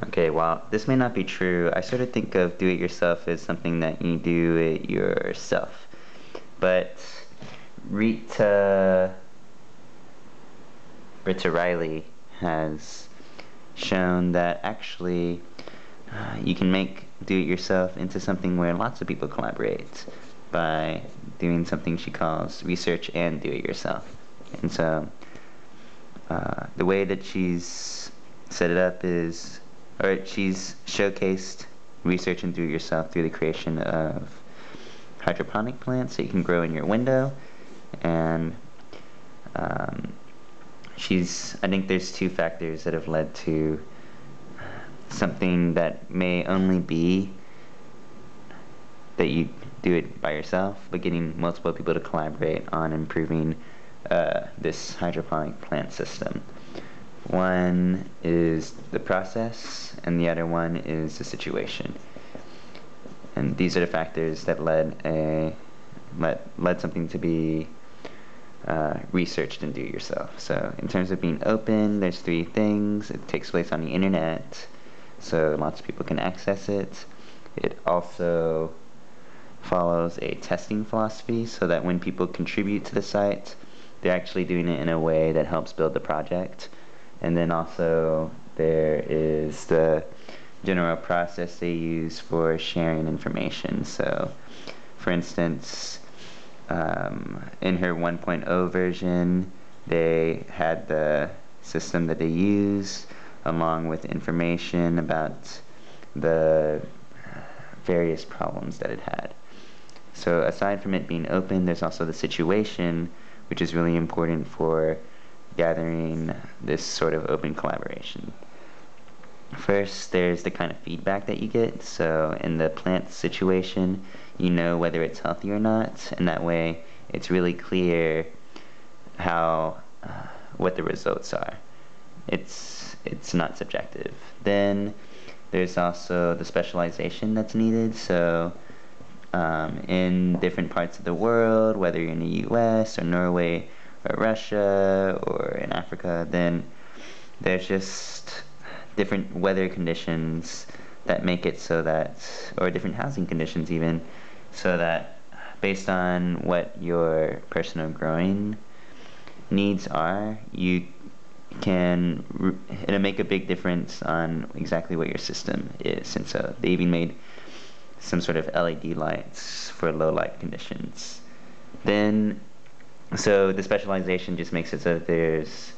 Okay, while this may not be true, I sort of think of do-it-yourself as something that you do it yourself. But Rita Riley has shown that actually you can make do-it-yourself into something where lots of people collaborate by doing something she calls research and do-it-yourself. And so the way that she's set it up is, or she's showcased research and do-it-yourself through the creation of hydroponic plants that you can grow in your window. And I think there's two factors that have led to something that may only be that you do it by yourself, but getting multiple people to collaborate on improving this hydroponic plant system. One is the process, and the other one is the situation. And these are the factors that led something to be researched and do yourself. So in terms of being open, there's three things. It takes place on the internet, so lots of people can access it. It also follows a testing philosophy, so that when people contribute to the site, they're actually doing it in a way that helps build the project. And then also there is the general process they use for sharing information. So for instance, in her 1.0 version, they had the system that they use along with information about the various problems that it had. So aside from it being open, there's also the situation, which is really important for gathering this sort of open collaboration. First, there's the kind of feedback that you get. So in the plant situation, you know whether it's healthy or not, and that way it's really clear what the results are. It's not subjective. Then there's also the specialization that's needed. So in different parts of the world, whether you're in the US or Norway or Russia or in Africa, then there's just different weather conditions that make it so that, or different housing conditions even, so that based on what your personal growing needs are, it'll make a big difference on exactly what your system is. And so they even made some sort of LED lights for low light conditions. So the specialization just makes it so that there's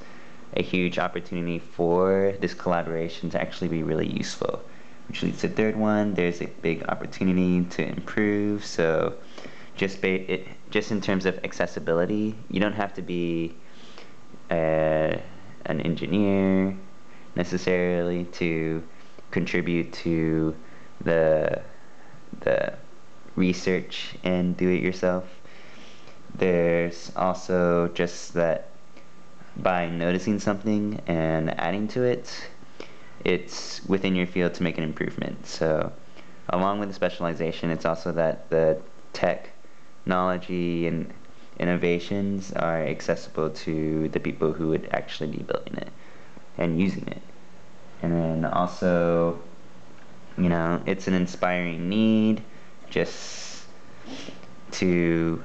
a huge opportunity for this collaboration to actually be really useful. Which leads to the third one, there's a big opportunity to improve. So just in terms of accessibility, you don't have to be an engineer necessarily to contribute to the research and do it yourself. There's also just that by noticing something and adding to it, it's within your field to make an improvement. So along with the specialization, it's also that the technology and innovations are accessible to the people who would actually be building it and using it. And then also, it's an inspiring need just to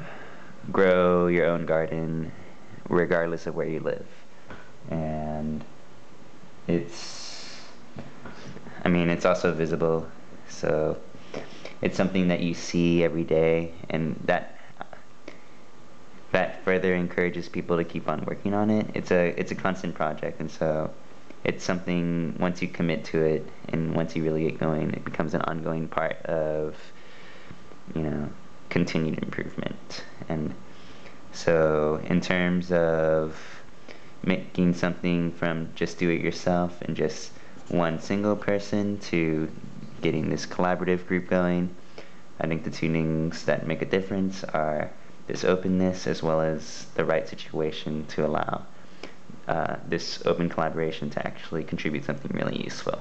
grow your own garden regardless of where you live. And it's also visible, so it's something that you see every day, and that further encourages people to keep on working on it. It's a constant project, and so it's something, once you commit to it and once you really get going, it becomes an ongoing part of continued improvement. And so in terms of making something from just do it yourself and just one single person to getting this collaborative group going, I think the two things that make a difference are this openness as well as the right situation to allow this open collaboration to actually contribute something really useful.